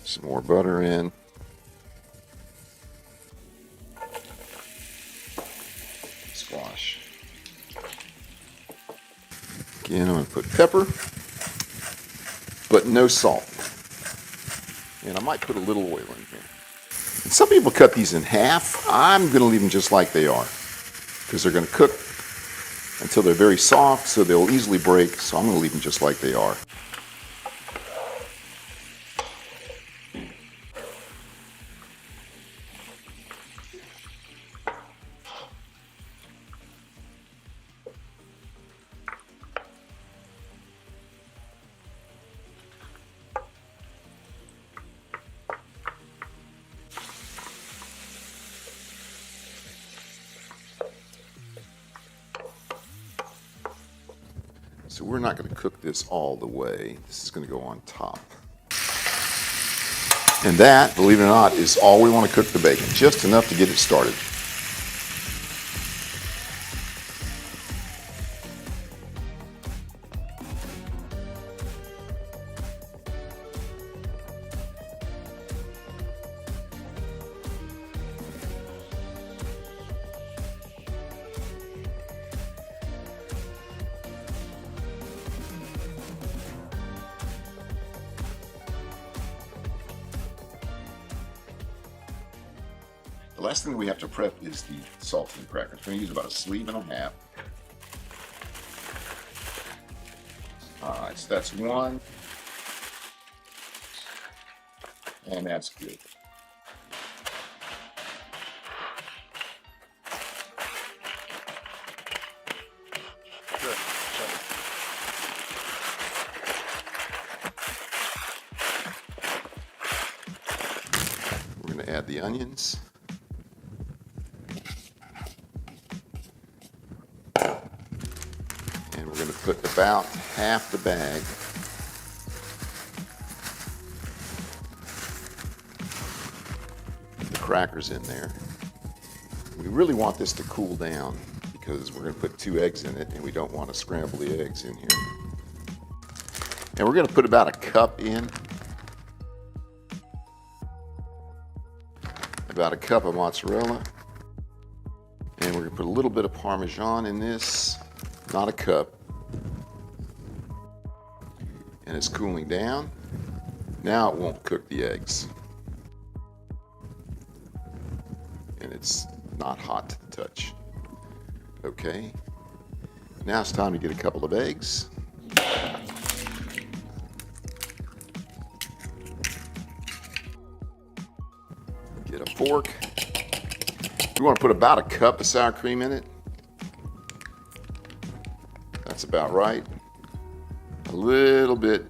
Speaker 1: Some more butter in. Squash. Again, I'm going to put pepper, but no salt. And I might put a little oil in here. And some people cut these in half. I'm going to leave them just like they are because they're going to cook until they're very soft, so they'll easily break. So I'm going to leave them just like they are. So we're not going to cook this all the way. This is going to go on top. And that, believe it or not, is all we want to cook the bacon. Just enough to get it started. The last thing we have to prep is the saltine crackers. We're going to use about a sleeve and a half. All right, so that's one. And that's good. Good. We're going to add the onions. put about half the bag of the crackers in there. We really want this to cool down because we're going to put 2 eggs in it and we don't want to scramble the eggs in here. And we're going to put about a cup in. About a cup of mozzarella. And we're going to put a little bit of Parmesan in this, not a cup. And it's cooling down. Now it won't cook the eggs. And it's not hot to the touch. Okay. Now it's time to get a couple of eggs. Get a fork. We want to put about a cup of sour cream in it. That's about right. A little bit.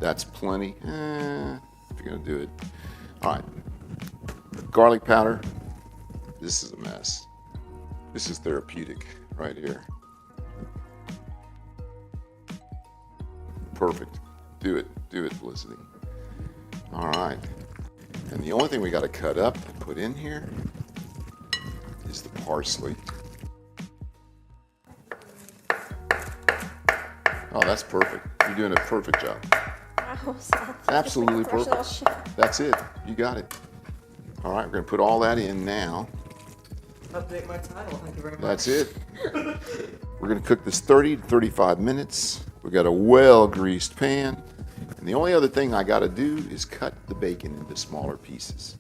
Speaker 1: That's plenty. If you're going to do it. All right. Garlic powder. This is a mess. This is therapeutic right here. Perfect. Do it. Do it, Felicity. All right. And the only thing we got to cut up and put in here is the parsley. Oh, that's perfect. You're doing a perfect job. Absolutely perfect. That's it. You got it. All right, we're going to put all that in now.
Speaker 4: Update my title. Thank you very much.
Speaker 1: That's it. We're going to cook this 30 to 35 minutes. We've got a well-greased pan. And the only other thing I got to do is cut the bacon into smaller pieces.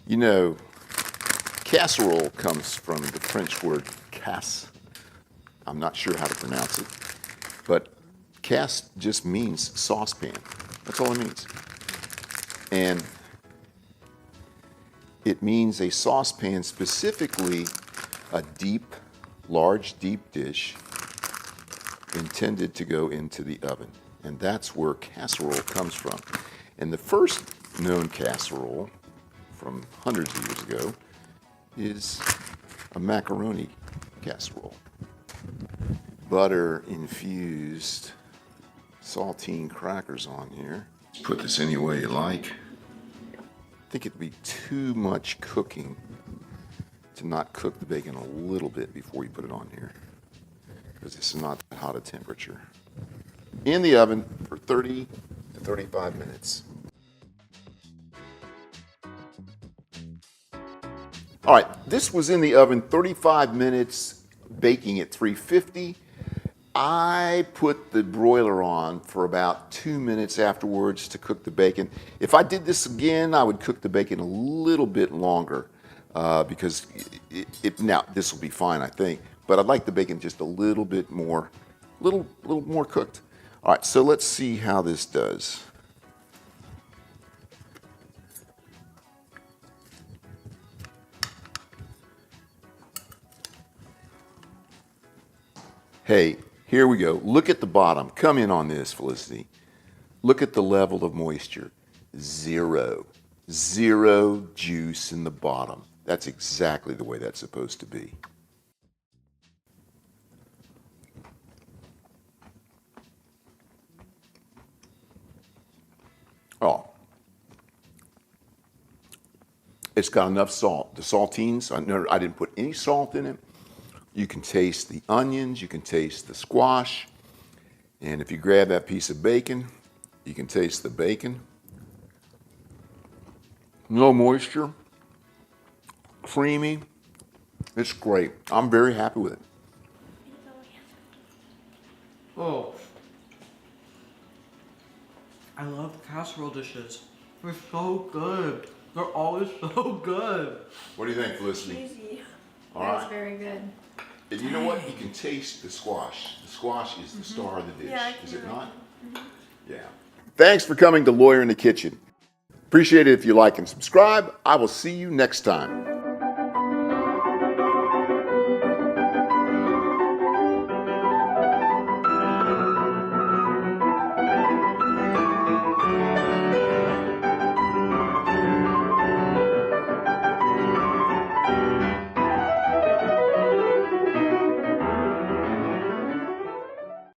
Speaker 1: You know, casserole comes from the French word casse. I'm not sure how to pronounce it, but casse just means saucepan. That's all it means. And it means a saucepan, specifically a deep, large, deep dish intended to go into the oven. And that's where casserole comes from. And the first known casserole from hundreds of years ago is a macaroni casserole. Butter infused saltine crackers on here. Put this any way you like. I think it'd be too much cooking to not cook the bacon a little bit before you put it on here, because this is not that hot a temperature. In the oven for 30 to 35 minutes. All right, this was in the oven 35 minutes, baking at 350. I put the broiler on for about 2 minutes afterwards to cook the bacon. If I did this again, I would cook the bacon a little bit longer because now this will be fine, I think. But I'd like the bacon just a little bit more, little more cooked. All right, so let's see how this does. Hey, here we go. Look at the bottom. Come in on this, Felicity. Look at the level of moisture. 0. 0 juice in the bottom. That's exactly the way that's supposed to be. Oh. It's got enough salt. The saltines, I didn't put any salt in it. You can taste the onions, you can taste the squash, and if you grab that piece of bacon, you can taste the bacon. No moisture, creamy, it's great. I'm very happy with it.
Speaker 4: Oh. I love casserole dishes. They're so good. They're always so good.
Speaker 1: What do you think, Felicity?
Speaker 2: Cheesy.
Speaker 1: All
Speaker 2: That was
Speaker 1: right.
Speaker 2: very good.
Speaker 1: And you know what? You can taste the squash. The squash is the star of the dish,
Speaker 2: Yeah, I
Speaker 1: is it
Speaker 2: can.
Speaker 1: not? Yeah. Thanks for coming to Lawyer in the Kitchen. Appreciate it if you like and subscribe. I will see you next time.